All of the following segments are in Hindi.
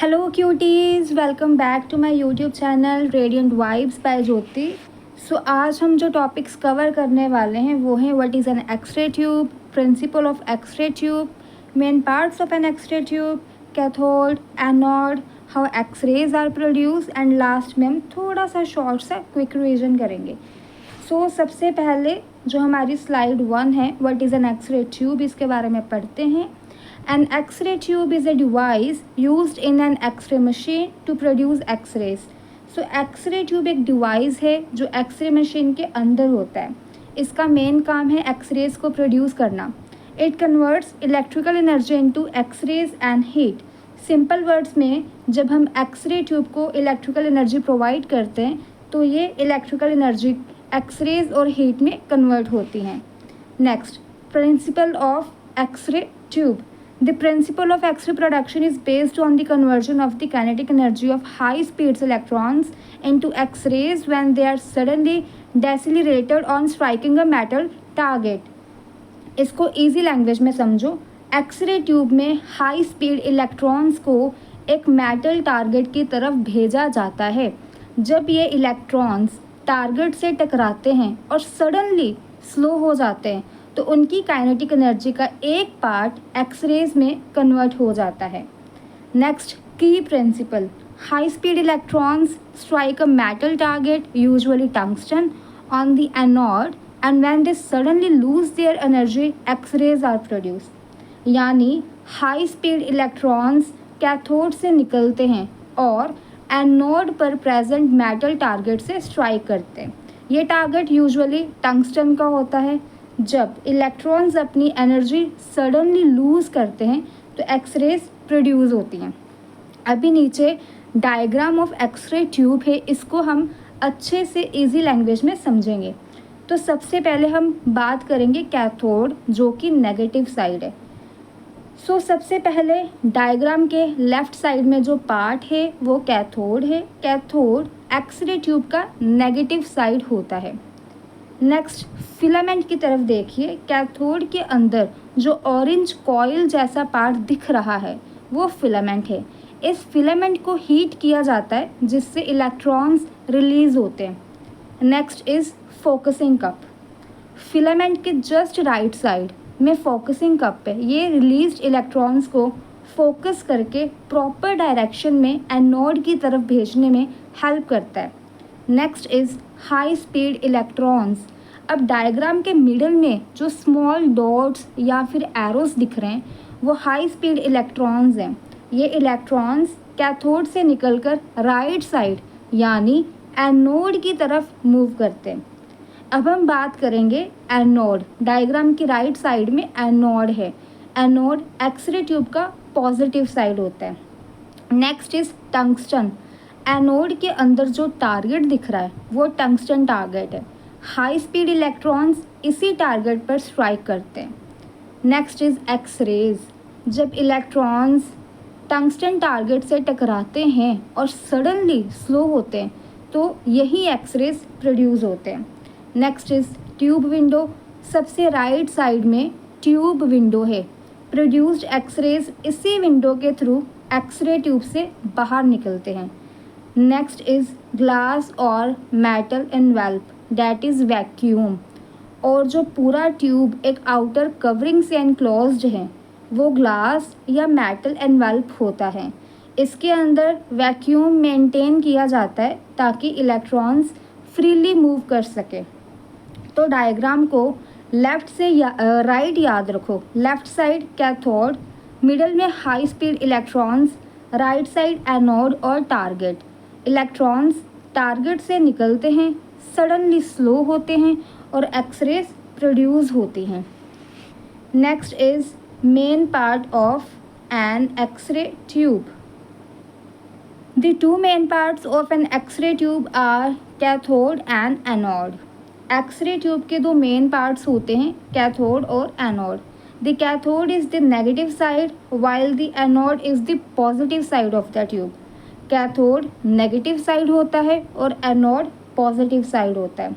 Hello cuties, welcome back to my YouTube channel radiant vibes by Jyoti. आज हम जो टॉपिक्स कवर करने वाले हैं वो हैं what is an X-ray tube, principle of X-ray tube, main parts of an X-ray tube, cathode, anode, how X-rays are produce and last में हम थोड़ा सा शॉर्ट सा क्विक रिवीजन करेंगे। सबसे पहले जो हमारी स्लाइड 1 है what is an X-ray tube, इसके बारे में पढ़ते हैं। An X-ray tube is a device used in an X-ray machine to produce X-rays. X-ray tube एक डिवाइस है जो एक्सरे मशीन के अंदर होता है। इसका मेन काम है एक्सरेज को प्रोड्यूस करना। It converts electrical energy into X-rays and heat. Simple words में जब हम एक्सरे ट्यूब को इलेक्ट्रिकल एनर्जी प्रोवाइड करते हैं तो ये इलेक्ट्रिकल एनर्जी एक्सरेज और हीट में कन्वर्ट होती हैं। Next, principle of X-ray tube. The principle of X-ray production is based on the conversion of the kinetic energy of high-speed electrons into X-rays when they are suddenly decelerated on striking a metal target. इसको easy language में समझो। एक्सरे ट्यूब में हाई स्पीड इलेक्ट्रॉन्स को एक मेटल टारगेट की तरफ भेजा जाता है। जब ये इलेक्ट्रॉन्स टारगेट से टकराते हैं और सडनली स्लो हो जाते हैं तो उनकी काइनेटिक एनर्जी का एक पार्ट एक्सरेज में कन्वर्ट हो जाता है। Next, key principle. High speed electrons strike a metal target, usually tungsten, on the anode and when they suddenly lose their energy X-rays are produce. यानी हाई स्पीड इलेक्ट्रॉन्स कैथोड से निकलते हैं और एनोड पर प्रेजेंट मेटल टारगेट से स्ट्राइक करते हैं। ये टारगेट यूजुअली टंगस्टन का होता है। जब इलेक्ट्रॉन्स अपनी एनर्जी सडनली लूज़ करते हैं तो एक्सरेज प्रोड्यूस होती हैं। अभी नीचे डायग्राम ऑफ एक्सरे ट्यूब है, इसको हम अच्छे से इजी लैंग्वेज में समझेंगे। तो सबसे पहले हम बात करेंगे कैथोड, जो कि नेगेटिव साइड है। सबसे पहले डायग्राम के लेफ़्ट साइड में जो पार्ट है वो कैथोड है। कैथोड एक्सरे ट्यूब का नेगेटिव साइड होता है। नेक्स्ट, फिलामेंट की तरफ देखिए। कैथोड के अंदर जो ऑरेंज कॉइल जैसा पार्ट दिख रहा है वो फिलामेंट है। इस फिलामेंट को हीट किया जाता है जिससे इलेक्ट्रॉन्स रिलीज होते हैं। Next is focusing cup. Filament के जस्ट राइट साइड में फोकसिंग कप है। ये रिलीज्ड इलेक्ट्रॉन्स को फोकस करके प्रॉपर डायरेक्शन में एनोड की तरफ भेजने में हेल्प करता है। Next is high speed electrons. अब डायग्राम के मिडल में जो स्मॉल डॉट्स या फिर एरोस दिख रहे हैं वो हाई स्पीड इलेक्ट्रॉन्स हैं। ये इलेक्ट्रॉन्स कैथोड से निकलकर राइट साइड यानी एनोड की तरफ मूव करते हैं। अब हम बात करेंगे एनोड। डायग्राम की राइट साइड में एनोड है। एनोड एक्सरे ट्यूब का पॉजिटिव साइड होता है। Next is tungsten. एनोड के अंदर जो टारगेट दिख रहा है वो टंगस्टन टारगेट है। हाई स्पीड इलेक्ट्रॉन्स इसी टारगेट पर स्ट्राइक करते हैं। Next is X-rays. जब इलेक्ट्रॉन्स टंगस्टन टारगेट से टकराते हैं और सडनली स्लो होते हैं तो यही एक्सरेज प्रोड्यूस होते हैं। Next is tube window. सबसे राइट साइड में ट्यूब विंडो है। प्रोड्यूस्ड एक्सरेज इसी विंडो के थ्रू एक्सरे ट्यूब से बाहर निकलते हैं। नेक्स्ट इज़ ग्लास और metal envelop, that is vacuum. और जो पूरा ट्यूब एक आउटर कवरिंग से एनक्लोज्ड है वो ग्लास या मेटल एनवेल्प होता है। इसके अंदर वैक्यूम मेंटेन किया जाता है ताकि इलेक्ट्रॉन्स फ्रीली मूव कर सके। तो डायग्राम को लेफ़्ट से राइट याद रखो। लेफ़्ट साइड कैथोड, मिडल में high speed electrons, right side anode और टारगेट। इलेक्ट्रॉन्स टारगेट से निकलते हैं, सडनली स्लो होते हैं और एक्सरेज प्रोड्यूस होती हैं। Next is main part of an X-ray tube. The two main parts of an X-ray tube are cathode and anode. X-ray tube के दो मेन पार्ट्स होते हैं, कैथोड और anode. The cathode is the negative side while the anode is the positive side of the tube. Cathode negative side होता है और एनोड पॉजिटिव साइड होता है।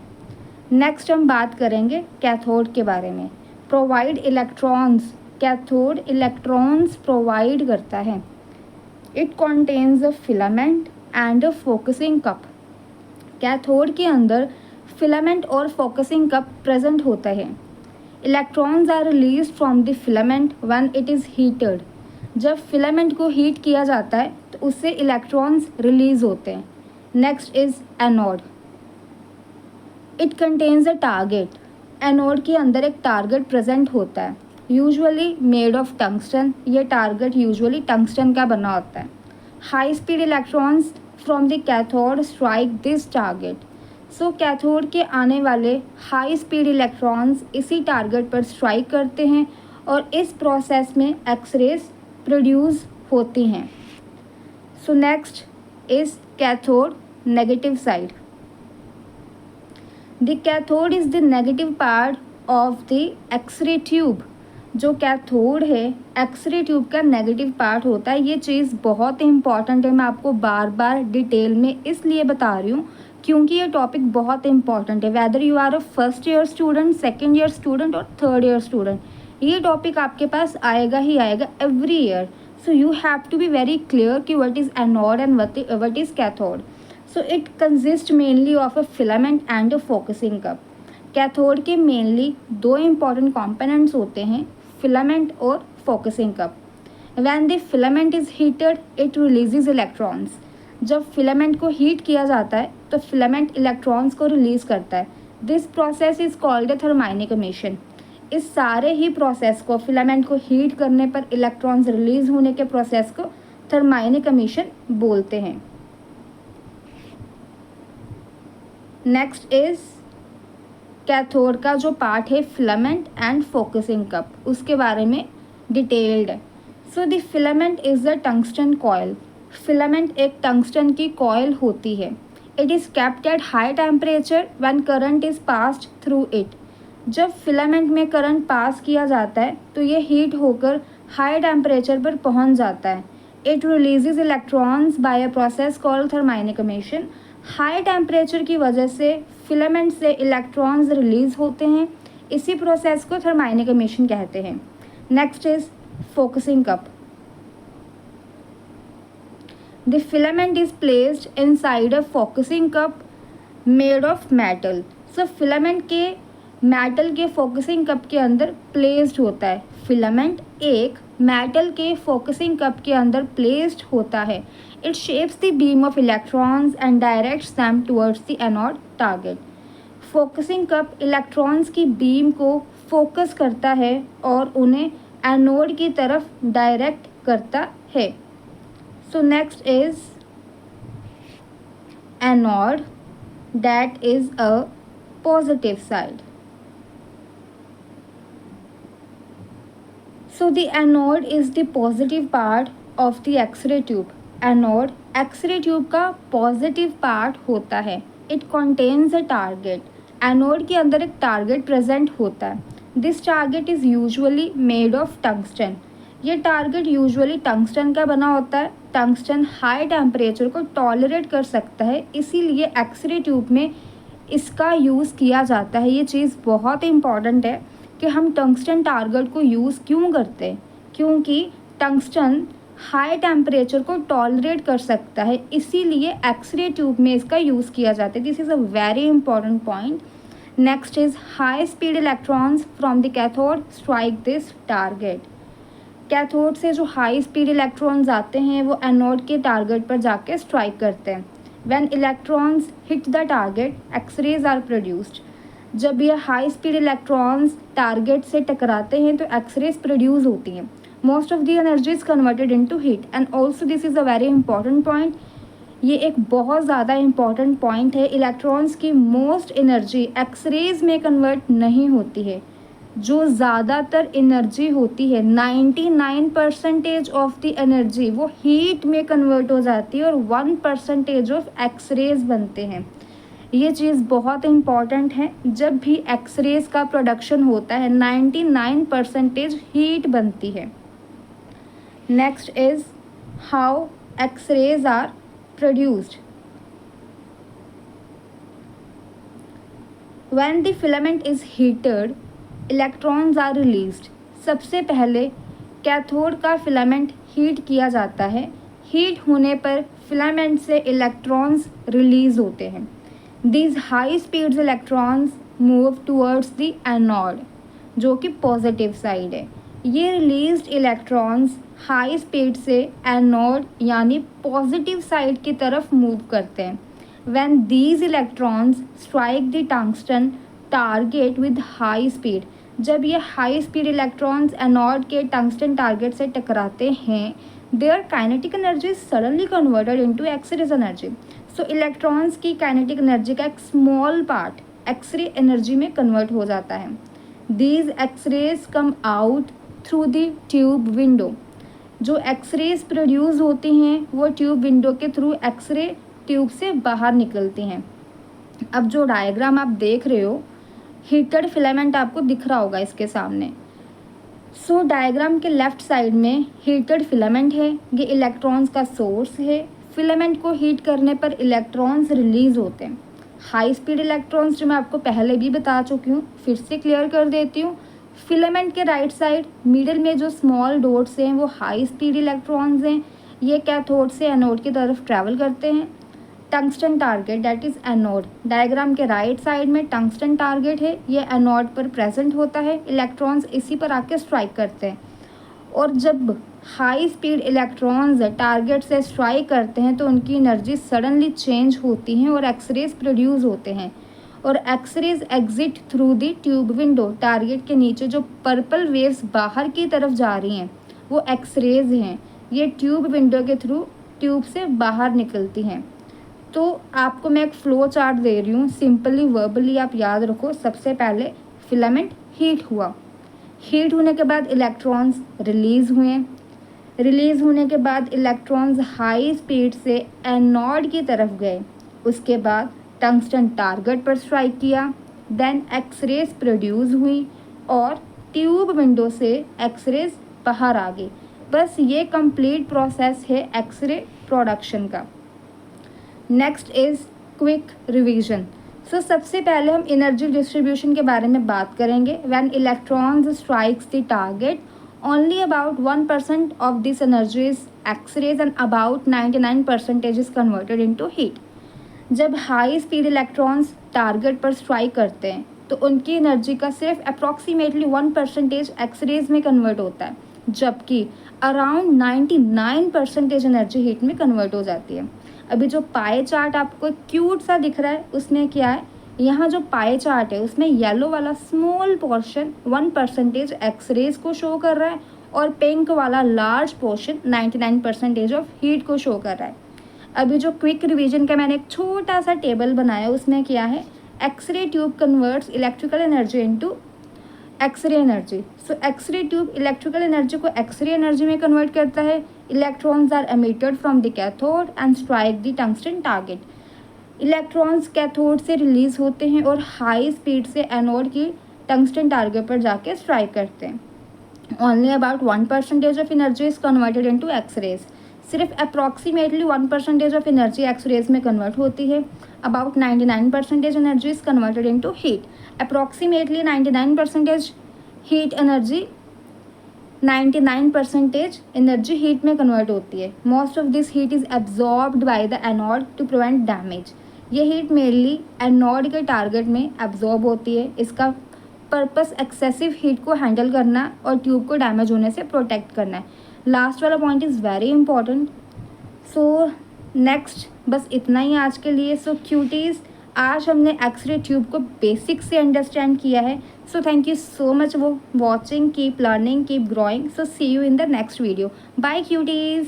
नेक्स्ट हम बात करेंगे कैथोड के बारे में। Provide electrons. Cathode electrons provide करता है। It contains a filament and a focusing cup. Cathode के अंदर फिलामेंट और फोकसिंग कप प्रेजेंट होता है। Electrons are release from the filament when it is heated. जब फिलामेंट को हीट किया जाता है तो उससे इलेक्ट्रॉन्स रिलीज होते हैं। Next is anode. It contains a target. Anode के अंदर एक टारगेट प्रेजेंट होता है, यूजुअली मेड ऑफ टंगस्टन। ये टारगेट यूजुअली टंगस्टन का बना होता है। High speed electrons from the cathode strike this target. So cathode के आने वाले हाई स्पीड इलेक्ट्रॉन्स इसी टारगेट पर स्ट्राइक करते हैं और इस प्रोसेस में एक्सरेज प्रोड्यूस होती हैं। So next is cathode negative side. The cathode is the negative part of the X-ray tube. जो कैथोड है एक्सरे ट्यूब का नेगेटिव पार्ट होता है। ये चीज़ बहुत इंपॉर्टेंट है, मैं आपको बार बार डिटेल में इसलिए बता रही हूँ क्योंकि ये टॉपिक बहुत इंपॉर्टेंट है। Whether you are a first year student, second year student और थर्ड ईयर स्टूडेंट, ये टॉपिक आपके पास आएगा ही आएगा every year. So you have to be very clear कि what is anode and what is cathode. So it consist mainly of a filament and a focusing cup. Cathode के मेनली दो इंपॉर्टेंट कॉम्पोनेंट्स होते हैं, फिलामेंट और focusing cup. When the filament is heated it releases electrons. जब फिलामेंट को हीट किया जाता है तो फिलामेंट इलेक्ट्रॉन्स को रिलीज करता है। This process is called a thermionic emission. इस सारे ही प्रोसेस को, फिलामेंट को हीट करने पर इलेक्ट्रॉन्स रिलीज होने के प्रोसेस को थर्माइनिक एमिशन बोलते हैं। नेक्स्ट इज कैथोड का जो पार्ट है फिलामेंट एंड फोकसिंग कप, उसके बारे में डिटेल्ड है। So the filament is the tungsten coil. Filament एक टंगस्टन की कॉइल होती है। It is kept at high temperature when current is passed through it. जब फिलामेंट में करंट पास किया जाता है तो ये हीट होकर हाई टेम्परेचर पर पहुंच जाता है। It releases electrons by a process called thermionic emission. High temperature की वजह से फिलामेंट से इलेक्ट्रॉन्स रिलीज होते हैं, इसी प्रोसेस को थर्माइनिक एमिशन कहते हैं। Next is focusing cup. The filament is placed inside a focusing cup made of metal. So filament के मेटल के फोकसिंग कप के अंदर प्लेस्ड होता है। फिलामेंट एक मेटल के फोकसिंग कप के अंदर प्लेस्ड होता है। It shapes the beam of electrons and directs them towards the anode target. Focusing cup electrons की बीम को फोकस करता है और उन्हें एनोड की तरफ डायरेक्ट करता है। सो next is anode, that is a positive side. So the anode is the positive part of the X-ray tube. Anode X-ray tube का पॉजिटिव पार्ट होता है। It contains a target. Anode के अंदर एक टारगेट प्रेजेंट होता है। This target is usually made of tungsten. ये टारगेट यूजुअली टंगस्टन का बना होता है। टंगस्टन हाई टेम्परेचर को टॉलरेट कर सकता है, इसीलिए एक्सरे ट्यूब में इसका यूज़ किया जाता है। ये चीज़ बहुत इंपॉर्टेंट है कि हम टंगस्टन टारगेट को यूज़ क्यों करते हैं, क्योंकि टंगस्टन हाई टेम्परेचर को टॉलरेट कर सकता है, इसीलिए एक्सरे ट्यूब में इसका यूज़ किया जाता है। This is a very important point. Next is high speed electrons from the cathode strike this target. Cathode से जो हाई स्पीड इलेक्ट्रॉन्स आते हैं वो एनोड के टारगेट पर जाके स्ट्राइक करते हैं। When electrons hit the target X-rays are produced. जब ये हाई स्पीड इलेक्ट्रॉन्स टारगेट से टकराते हैं तो एक्सरेज प्रोड्यूस होती हैं। Most of the energy is converted into heat and also this is a very important point. ये एक बहुत ज़्यादा इंपॉर्टेंट पॉइंट है। इलेक्ट्रॉन्स की मोस्ट एनर्जी एक्सरेज में कन्वर्ट नहीं होती है। जो ज़्यादातर एनर्जी होती है 99% ऑफ द एनर्जी वो हीट में कन्वर्ट हो जाती है और 1% ऑफ एक्सरेज बनते हैं। ये चीज़ बहुत इम्पॉर्टेंट है। जब भी एक्सरेज का प्रोडक्शन होता है 99% हीट बनती है। Next is how X-rays are produced. When the filament is heated electrons are released. सबसे पहले कैथोड का फिलामेंट हीट किया जाता है। हीट होने पर फिलामेंट से इलेक्ट्रॉन्स रिलीज होते हैं। These high speeds electrons move towards the anode, जो कि पॉजिटिव साइड है। ये रिलीज्ड इलेक्ट्रॉन्स हाई स्पीड से एनोड यानी पॉजिटिव साइड की तरफ मूव करते हैं। When these electrons strike the tungsten target with high speed, जब ये हाई स्पीड इलेक्ट्रॉन्स एनोड के टंगस्टन टारगेट से टकराते हैं, their kinetic energy is suddenly converted into X-rays energy. So electrons की काइनेटिक एनर्जी का एक स्मॉल पार्ट एक्सरे एनर्जी में कन्वर्ट हो जाता है। These X-rays come out through the tube window. जो एक्सरेज प्रोड्यूस होती हैं वो ट्यूब विंडो के थ्रू एक्सरे ट्यूब से बाहर निकलती हैं। अब जो डायग्राम आप देख रहे हो, हीटेड फिलामेंट आपको दिख रहा होगा इसके सामने। सो डायग्राम के लेफ्ट साइड में हीटेड फिलामेंट है, ये इलेक्ट्रॉन्स का सोर्स है। फिलामेंट को हीट करने पर इलेक्ट्रॉन्स रिलीज होते हैं। हाई स्पीड इलेक्ट्रॉन्स जो मैं आपको पहले भी बता चुकी हूँ, फिर से क्लियर कर देती हूँ। फिलामेंट के राइट साइड मिडिल में जो स्मॉल डॉट्स हैं वो हाई स्पीड इलेक्ट्रॉन्स हैं। ये कैथोड से एनोड की तरफ ट्रैवल करते हैं। Tungsten target that is anode, diagram के राइट साइड में टंगस्टन टारगेट है, ये एनोड पर प्रेजेंट होता है। इलेक्ट्रॉन्स इसी पर आके स्ट्राइक करते हैं और जब हाई स्पीड इलेक्ट्रॉन्स टारगेट से स्ट्राइक करते हैं तो उनकी एनर्जी सडनली चेंज होती हैं और एक्सरेज प्रोड्यूस होते हैं और X-rays exit through the tube window. Target के नीचे जो पर्पल वेव्स बाहर की तरफ जा रही हैं वो एक्सरेज हैं, ये ट्यूब विंडो के थ्रू ट्यूब से बाहर निकलती हैं। तो आपको मैं एक फ्लो चार्ट दे रही हूँ, सिंपली वर्बली आप याद रखो। सबसे पहले फिलामेंट हीट हुआ, हीट होने के बाद इलेक्ट्रॉन्स रिलीज हुए, रिलीज होने के बाद इलेक्ट्रॉन्स हाई स्पीड से एनोड की तरफ गए, उसके बाद टंगस्टन टारगेट पर स्ट्राइक किया, देन एक्सरेज प्रोड्यूस हुई और ट्यूब विंडो से एक्सरेज बाहर आ गई। बस ये कंप्लीट प्रोसेस है एक्सरे प्रोडक्शन का। Next is quick revision. So सबसे पहले हम एनर्जी डिस्ट्रीब्यूशन के बारे में बात करेंगे। When electrons strikes the target, only about 1% of this energy is X-rays and about 99% is converted into heat. जब हाई स्पीड इलेक्ट्रॉन्स टारगेट पर स्ट्राइक करते हैं तो उनकी एनर्जी का सिर्फ अप्रॉक्सीमेटली 1% एक्सरेज में कन्वर्ट होता है, जबकि अराउंड 99% एनर्जी हीट में कन्वर्ट हो जाती है। अभी जो पाए चार्ट आपको क्यूट सा दिख रहा है उसमें क्या है, यहाँ जो पाए चार्ट है उसमें येलो वाला स्मॉल पोर्शन 1% एक्सरेज को शो कर रहा है और पिंक वाला लार्ज पोर्शन 99% ऑफ हीट को शो कर रहा है। अभी जो क्विक रिवीजन का मैंने एक छोटा सा टेबल बनाया उसमें क्या है, x ray tube converts electrical energy into X ray energy. So X ray tube electrical energy को एक्सरे एनर्जी में कन्वर्ट करता है। Electrons are emitted from the cathode and strike the tungsten target. Electrons cathode से रिलीज होते हैं और हाई स्पीड से एनोड की टंगस्टन टारगेट पर जाके स्ट्राइक करते हैं। Only about 1% of energy is converted into X rays. सिर्फ अप्रॉक्सीमेटली 1% ऑफ एनर्जी एक्सरेज में कन्वर्ट होती है। About 99% energy is converted into heat. Approximately 99% heat energy 99% energy heat में कन्वर्ट होती है। Most of this heat is absorbed bye ड एनोड टू प्रिवेंट डैमेज। ये हीट मेनली एनोड के टारगेट में एब्जॉर्ब होती है। इसका पर्पस एक्सेसिव हीट को हैंडल करना और ट्यूब को डैमेज होने से प्रोटेक्ट करना है। लास्ट वाला point is very important. So next बस इतना ही आज के लिए। सो क्यूटीज़, आज हमने एक्सरे ट्यूब को बेसिक से अंडरस्टैंड किया है। So thank you so much for watching, keep learning, keep growing. So see you in the next video. Bye cuties.